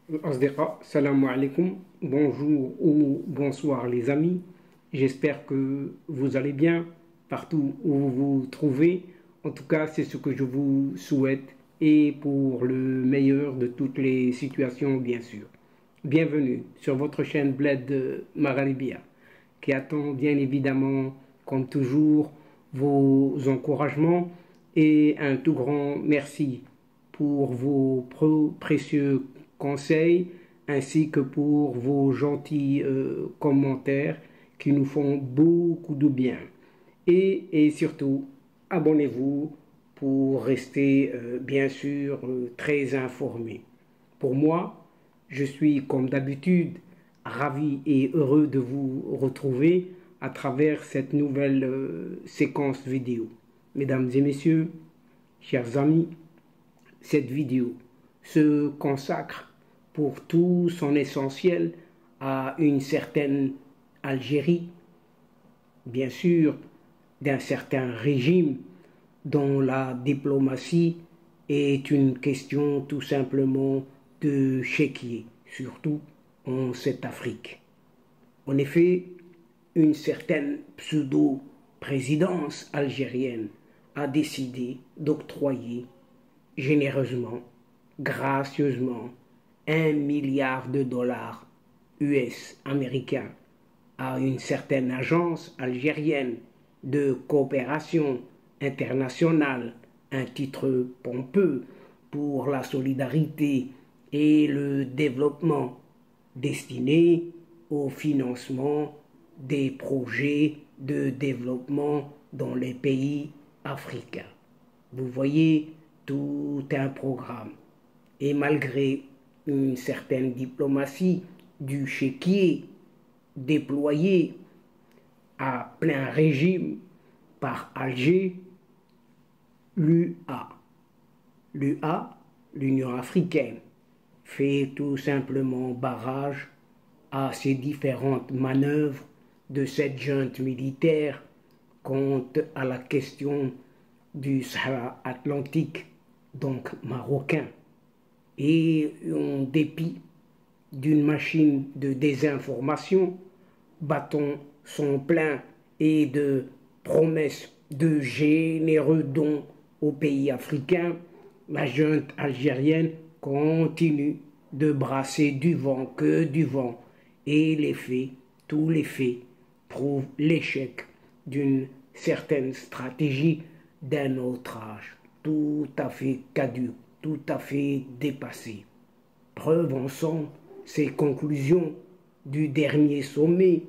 Asdeqa, salam alaikum, bonjour ou bonsoir les amis. J'espère que vous allez bien partout où vous vous trouvez. En tout cas, c'est ce que je vous souhaite et pour le meilleur de toutes les situations, bien sûr. Bienvenue sur votre chaîne Bled Magharibia qui attend bien évidemment, comme toujours, vos encouragements et un tout grand merci pour vos précieux conseils ainsi que pour vos gentils commentaires qui nous font beaucoup de bien. Et surtout, abonnez-vous pour rester bien sûr très informé. Pour moi, je suis comme d'habitude ravi et heureux de vous retrouver à travers cette nouvelle séquence vidéo. Mesdames et messieurs, chers amis, cette vidéo se consacre pour tout son essentiel à une certaine Algérie, bien sûr, d'un certain régime dont la diplomatie est une question tout simplement de chéquier, surtout en cette Afrique. En effet, une certaine pseudo-présidence algérienne a décidé d'octroyer généreusement, gracieusement, 1 milliard de dollars US américains à une certaine agence algérienne de coopération internationale, un titre pompeux pour la solidarité et le développement destiné au financement des projets de développement dans les pays africains. Vous voyez, tout un programme. Et malgré une certaine diplomatie du chéquier déployée à plein régime par Alger, l'UA, l'Union africaine, fait tout simplement barrage à ces différentes manœuvres de cette junte militaire quant à la question du Sahara Atlantique, donc marocain. Et en dépit d'une machine de désinformation battant son plein et de promesses de généreux dons aux pays africains, la junte algérienne continue de brasser du vent que du vent. Et les faits, tous les faits, prouvent l'échec d'une certaine stratégie d'un autre âge, tout à fait caduque, tout à fait dépassé. Preuve en sont ces conclusions du dernier sommet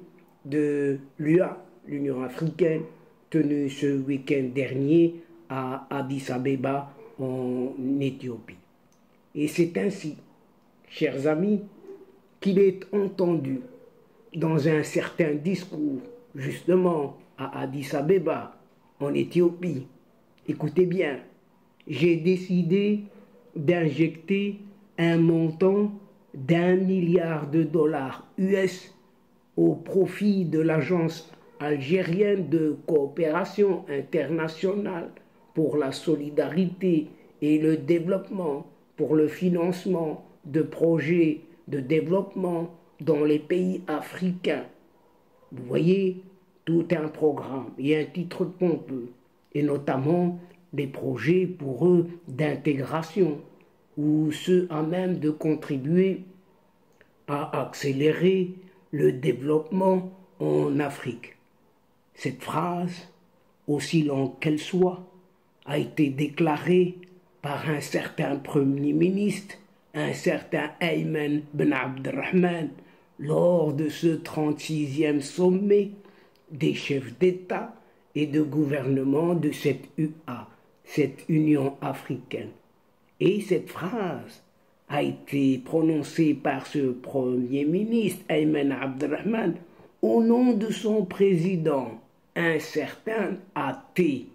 de l'UA, l'Union africaine, tenu ce week-end dernier à Addis Abeba en Éthiopie. Et c'est ainsi, chers amis, qu'il est entendu dans un certain discours, justement à Addis Abeba, en Éthiopie. Écoutez bien, j'ai décidé d'injecter un montant d'1 milliard de dollars US au profit de l'Agence algérienne de coopération internationale pour la solidarité et le développement, pour le financement de projets de développement dans les pays africains. Vous voyez, tout un programme et un titre pompeux, et notamment des projets pour eux d'intégration, ou ceux à même de contribuer à accélérer le développement en Afrique. Cette phrase, aussi longue qu'elle soit, a été déclarée par un certain Premier ministre, un certain Ayman Ben Abdelrahman, lors de ce 36e sommet des chefs d'État et de gouvernement de cette UA, cette Union africaine. Et cette phrase a été prononcée par ce Premier ministre, Ayman Abdelrahman, au nom de son président, un certain athée,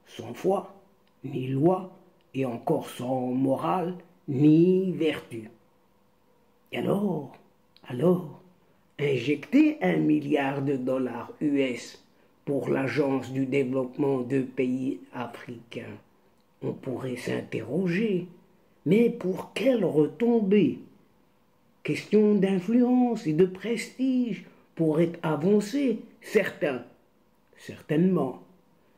sans foi, ni loi, et encore sans morale, ni vertu. Et alors, injecter 1 milliard de dollars US pour l'Agence du développement de pays africains, on pourrait s'interroger, mais pour quelle retombée? question d'influence et de prestige pourrait avancer, certainement,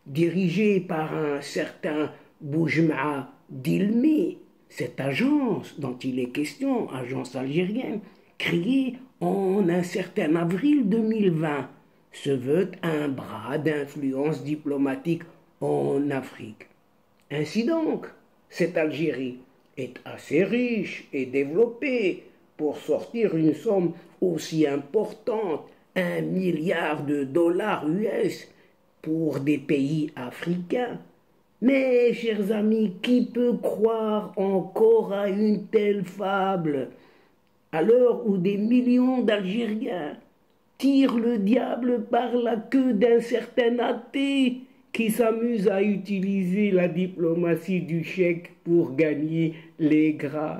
dirigé par un certain Boujma Dilmi, cette agence dont il est question, agence algérienne, créée en un certain avril 2020, se veut un bras d'influence diplomatique en Afrique. Ainsi donc, cette Algérie est assez riche et développée pour sortir une somme aussi importante, 1 milliard de dollars US, pour des pays africains. Mais, chers amis, qui peut croire encore à une telle fable à l'heure où des millions d'Algériens tirent le diable par la queue d'un certain athée qui s'amuse à utiliser la diplomatie du chèque pour gagner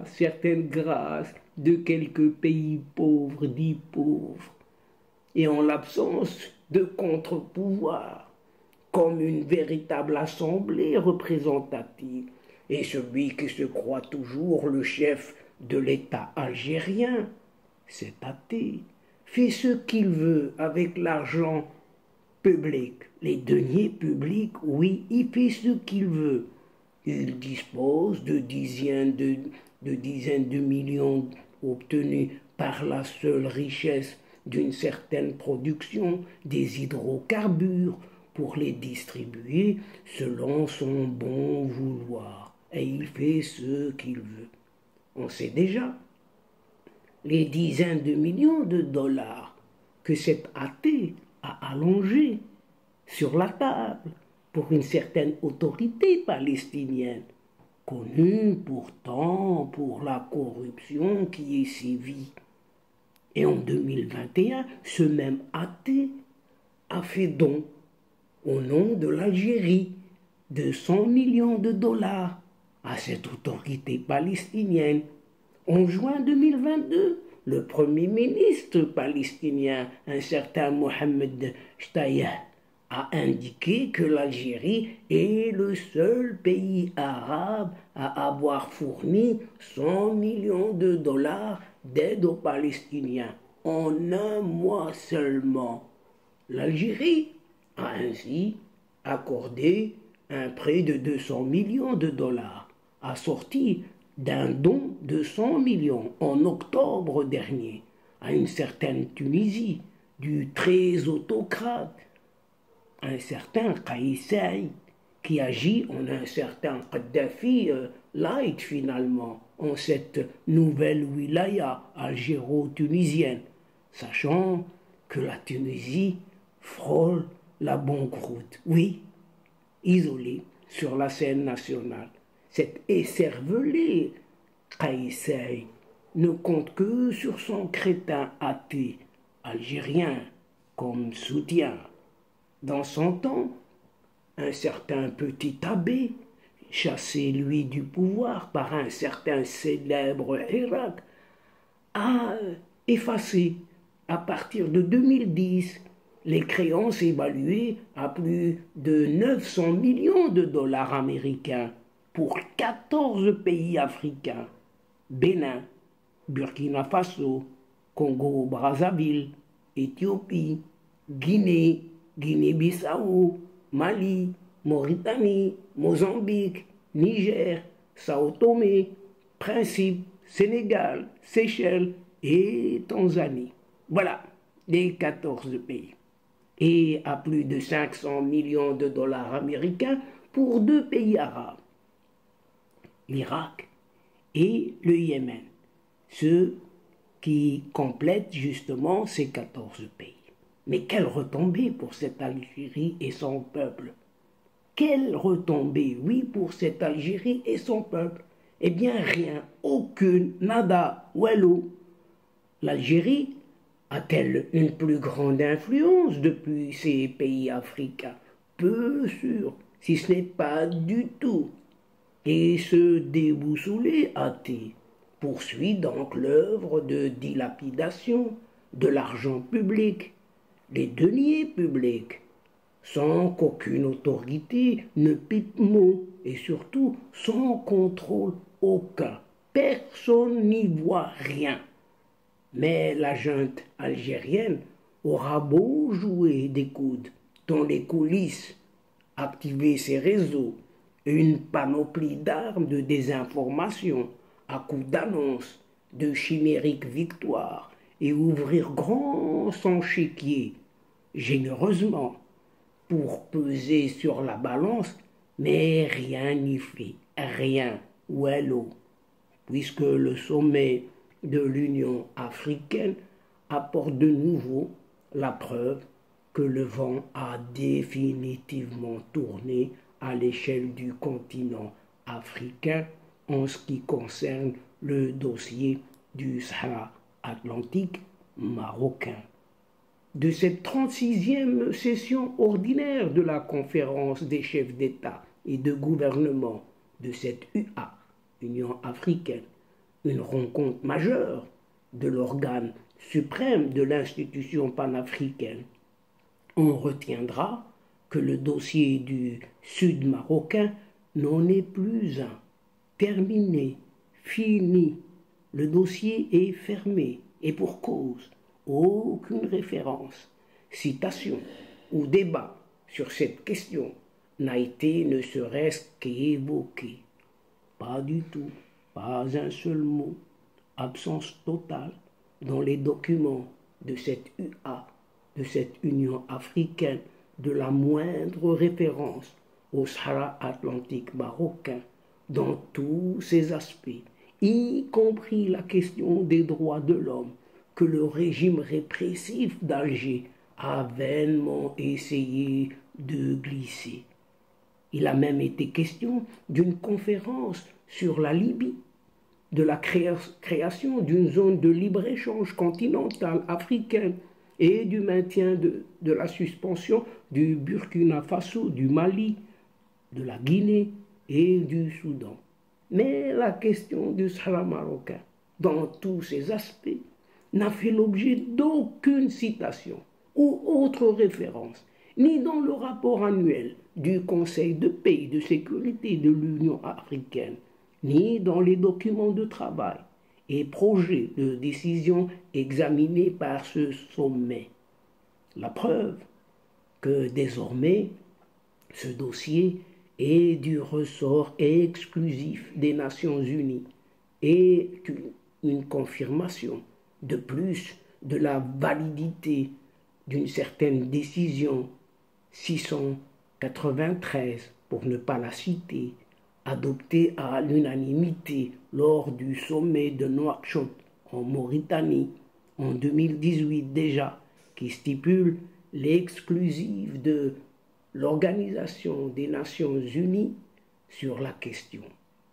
certaines grâces de quelques pays pauvres, dits pauvres, et en l'absence de contre-pouvoir, comme une véritable assemblée représentative, et celui qui se croit toujours le chef de l'État algérien, cet athée, fait ce qu'il veut avec l'argent public, les deniers publics, oui, il fait ce qu'il veut. Il dispose de dizaines de millions obtenus par la seule richesse d'une certaine production des hydrocarbures pour les distribuer selon son bon vouloir. Et il fait ce qu'il veut. On sait déjà les dizaines de millions de dollars que cet athée a allongés sur la table pour une certaine autorité palestinienne, connue pourtant pour la corruption qui y sévit. Et en 2021, ce même athée a fait don au nom de l'Algérie de 100 millions de dollars à cette autorité palestinienne. En juin 2022, le premier ministre palestinien, un certain Mohamed Shtayyeh, a indiqué que l'Algérie est le seul pays arabe à avoir fourni 100 millions de dollars d'aide aux Palestiniens en un mois seulement. L'Algérie a ainsi accordé un prêt de 200 millions de dollars, assorti d'un don de 100 millions en octobre dernier à une certaine Tunisie, du très autocrate, un certain Kais Saïd, qui agit en un certain Kadhafi light finalement, en cette nouvelle wilaya algéro-tunisienne, sachant que la Tunisie frôle la banqueroute. Oui, isolée sur la scène nationale. Cet écervelé Kais Saïd ne compte que sur son crétin athée algérien comme soutien. Dans son temps, un certain petit abbé, chassé lui du pouvoir par un certain célèbre Hirak, a effacé à partir de 2010 les créances évaluées à plus de 900 millions de dollars américains pour 14 pays africains: Bénin, Burkina Faso, Congo-Brazzaville, Éthiopie, Guinée, Guinée-Bissau, Mali, Mauritanie, Mozambique, Niger, Sao Tomé, Principe, Sénégal, Seychelles et Tanzanie. Voilà les 14 pays. Et à plus de 500 millions de dollars américains pour 2 pays arabes, l'Irak et le Yémen, ceux qui complètent justement ces 14 pays. Mais quelle retombée pour cette Algérie et son peuple! Quelle retombée, oui, pour cette Algérie et son peuple! Eh bien rien, aucune, nada, wello. L'Algérie a-t-elle une plus grande influence depuis ces pays africains? Peu sûr, si ce n'est pas du tout. Et ce déboussolé athée poursuit donc l'œuvre de dilapidation de l'argent public, les deniers publics, sans qu'aucune autorité ne pipe mot et surtout sans contrôle aucun. Personne n'y voit rien. Mais la junte algérienne aura beau jouer des coudes dans les coulisses, activer ses réseaux et une panoplie d'armes de désinformation à coups d'annonces, de chimériques victoires et ouvrir grand son chéquier généreusement pour peser sur la balance, mais rien n'y fait, rien, ou hello, puisque le sommet de l'Union africaine apporte de nouveau la preuve que le vent a définitivement tourné à l'échelle du continent africain en ce qui concerne le dossier du Sahara atlantique marocain. De cette 36e session ordinaire de la conférence des chefs d'État et de gouvernement de cette UA, Union africaine, une rencontre majeure de l'organe suprême de l'institution panafricaine, on retiendra que le dossier du Sud marocain n'en est plus un. Terminé, fini. Le dossier est fermé et pour cause. Aucune référence, citation ou débat sur cette question n'a été ne serait-ce qu'évoqué. Pas du tout, pas un seul mot. Absence totale dans les documents de cette UA, de cette Union africaine, de la moindre référence au Sahara atlantique marocain dans tous ses aspects, y compris la question des droits de l'homme que le régime répressif d'Alger a vainement essayé de glisser. Il a même été question d'une conférence sur la Libye, de la création d'une zone de libre-échange continentale africaine et du maintien de la suspension du Burkina Faso, du Mali, de la Guinée et du Soudan. Mais la question du Sahara marocain, dans tous ses aspects, n'a fait l'objet d'aucune citation ou autre référence, ni dans le rapport annuel du Conseil de paix et de sécurité de l'Union africaine, ni dans les documents de travail et projets de décision examinés par ce sommet. La preuve que désormais, ce dossier est du ressort exclusif des Nations Unies et une confirmation de plus de la validité d'une certaine décision 693, pour ne pas la citer, adoptée à l'unanimité lors du sommet de Nouakchott en Mauritanie en 2018 déjà, qui stipule l'exclusive de l'Organisation des Nations Unies sur la question.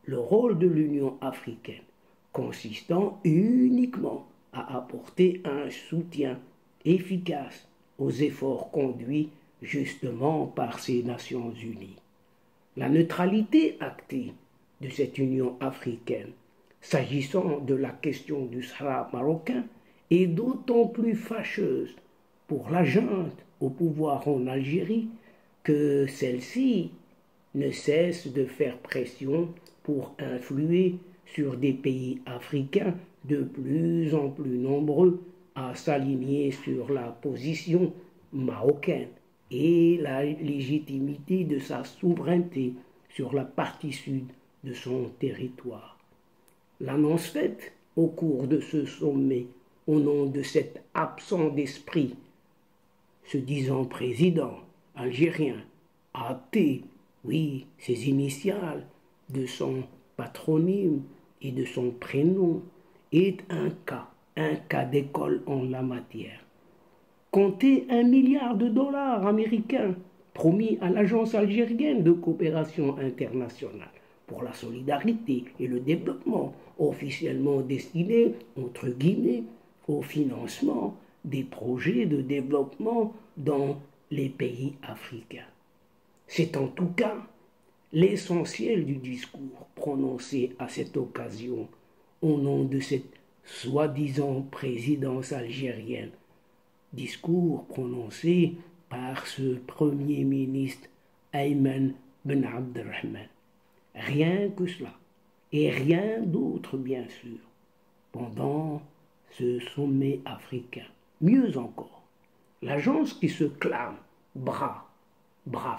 Le rôle de l'Union africaine consistant uniquement à apporter un soutien efficace aux efforts conduits justement par ces Nations Unies. La neutralité actée de cette Union africaine, s'agissant de la question du Sahara marocain, est d'autant plus fâcheuse pour la junte au pouvoir en Algérie que celle-ci ne cesse de faire pression pour influer sur des pays africains de plus en plus nombreux à s'aligner sur la position marocaine et la légitimité de sa souveraineté sur la partie sud de son territoire. L'annonce faite au cours de ce sommet au nom de cet absent d'esprit, se disant président algérien, AT, oui, ses initiales, de son patronyme et de son prénom, est un cas d'école en la matière. Comptez $1 milliard américains promis à l'Agence algérienne de coopération internationale pour la solidarité et le développement, officiellement destiné, entre guillemets, au financement des projets de développement dans les pays africains. C'est en tout cas l'essentiel du discours prononcé à cette occasion au nom de cette soi-disant présidence algérienne. Discours prononcé par ce premier ministre Ayman Ben Abdelrahman. Rien que cela, et rien d'autre bien sûr, pendant ce sommet africain. Mieux encore, l'agence qui se clame bras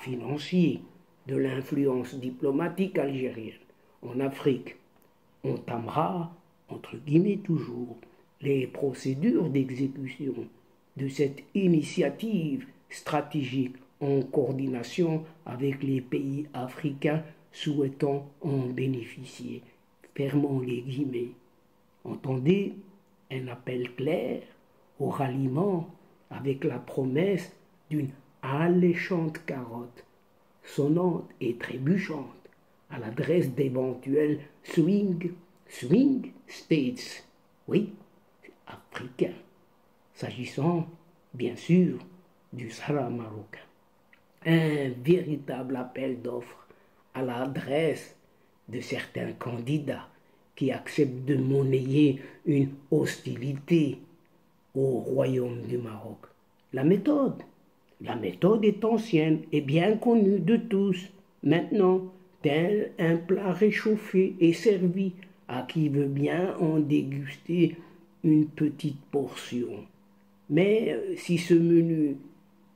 financier de l'influence diplomatique algérienne en Afrique entamera, entre guillemets toujours, les procédures d'exécution de cette initiative stratégique en coordination avec les pays africains souhaitant en bénéficier. Fermons les guillemets. Entendez un appel clair au ralliement avec la promesse d'une alléchante carotte, sonnante et trébuchante, à l'adresse d'éventuels swing states, oui, africains, s'agissant bien sûr du Sahara marocain. Un véritable appel d'offres à l'adresse de certains candidats qui acceptent de monnayer une hostilité au royaume du Maroc. La méthode est ancienne et bien connue de tous. Maintenant, tel un plat réchauffé et servi à qui veut bien en déguster une petite portion. Mais si ce menu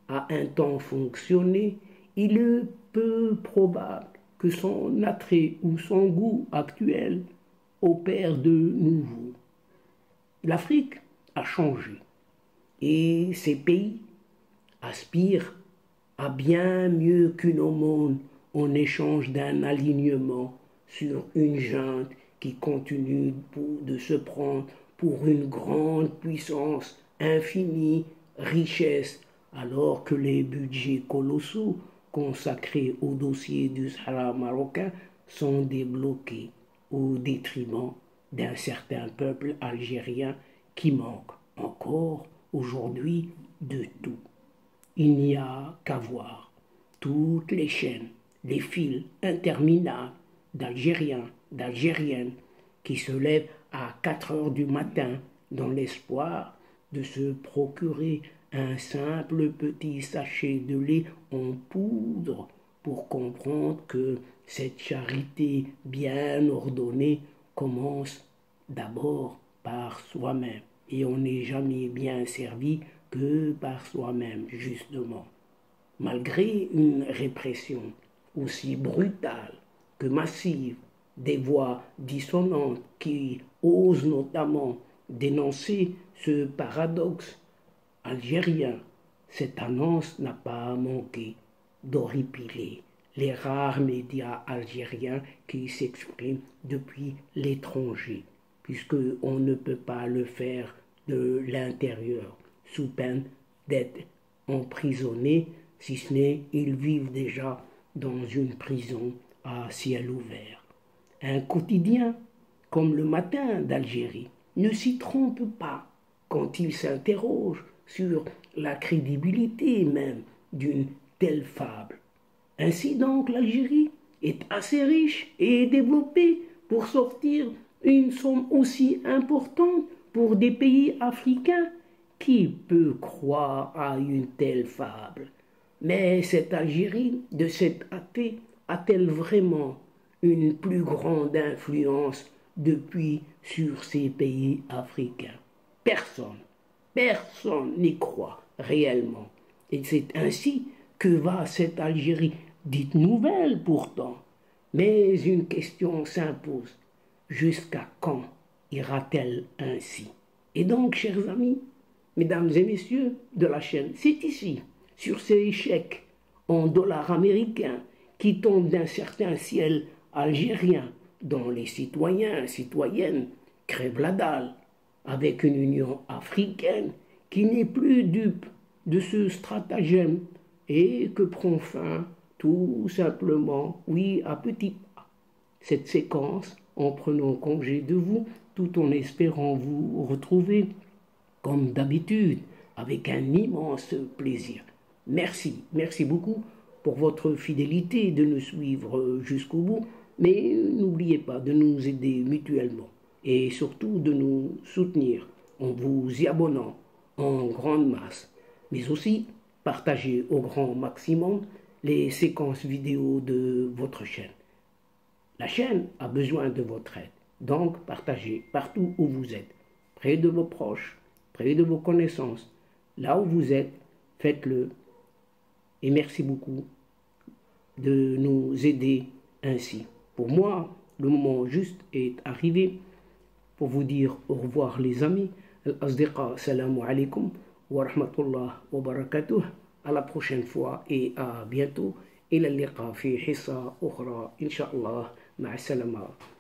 a un temps fonctionné, il est peu probable que son attrait ou son goût actuel opère de nouveau. L'Afrique a changé et ces pays aspirent à bien mieux qu'une aumône en échange d'un alignement sur une junte qui continue de se prendre pour une grande puissance infinie, richesse, alors que les budgets colossaux consacrés au dossier du Sahara marocain sont débloqués au détriment d'un certain peuple algérien qui manque encore aujourd'hui de tout. Il n'y a qu'à voir toutes les chaînes, les fils interminables d'Algériens, d'Algériennes qui se lèvent à 4 heures du matin dans l'espoir de se procurer un simple petit sachet de lait en poudre pour comprendre que cette charité bien ordonnée commence d'abord par soi-même et on n'est jamais bien servi que par soi-même, justement. Malgré une répression aussi brutale que massive, des voix dissonantes qui osent notamment dénoncer ce paradoxe algérien, cette annonce n'a pas manqué d'horripiler les rares médias algériens qui s'expriment depuis l'étranger, puisqu'on ne peut pas le faire de l'intérieur, sous peine d'être emprisonnés, si ce n'est ils vivent déjà dans une prison à ciel ouvert. Un quotidien comme le Matin d'Algérie ne s'y trompe pas quand il s'interroge sur la crédibilité même d'une telle fable. Ainsi donc l'Algérie est assez riche et développée pour sortir une somme aussi importante pour des pays africains. Qui peut croire à une telle fable? Mais cette Algérie de cet athée a-t-elle vraiment une plus grande influence depuis sur ces pays africains? Personne n'y croit réellement. Et c'est ainsi que va cette Algérie, dite nouvelle pourtant. Mais une question s'impose. Jusqu'à quand ira-t-elle ainsi? Et donc, chers amis, mesdames et messieurs de la chaîne, c'est ici, sur ces chèques en dollars américains qui tombent d'un certain ciel algérien, dont les citoyens et citoyennes crèvent la dalle, avec une Union africaine qui n'est plus dupe de ce stratagème et que prend fin tout simplement, oui, à petits pas, cette séquence en prenant congé de vous, tout en espérant vous retrouver comme d'habitude, avec un immense plaisir. Merci beaucoup pour votre fidélité de nous suivre jusqu'au bout, mais n'oubliez pas de nous aider mutuellement et surtout de nous soutenir en vous y abonnant en grande masse, mais aussi partager au grand maximum les séquences vidéo de votre chaîne. La chaîne a besoin de votre aide, donc partagez partout où vous êtes. près de vos proches, près de vos connaissances. Là où vous êtes, faites-le. Et merci beaucoup de nous aider ainsi. Pour moi, le moment juste est arrivé pour vous dire au revoir les amis. Al-Asdiqa, salamu alaikum wa rahmatullah wa barakatuh. À la prochaine fois et à bientôt. إلى اللقاء في حصة أخرى إن شاء الله. مع السلامة.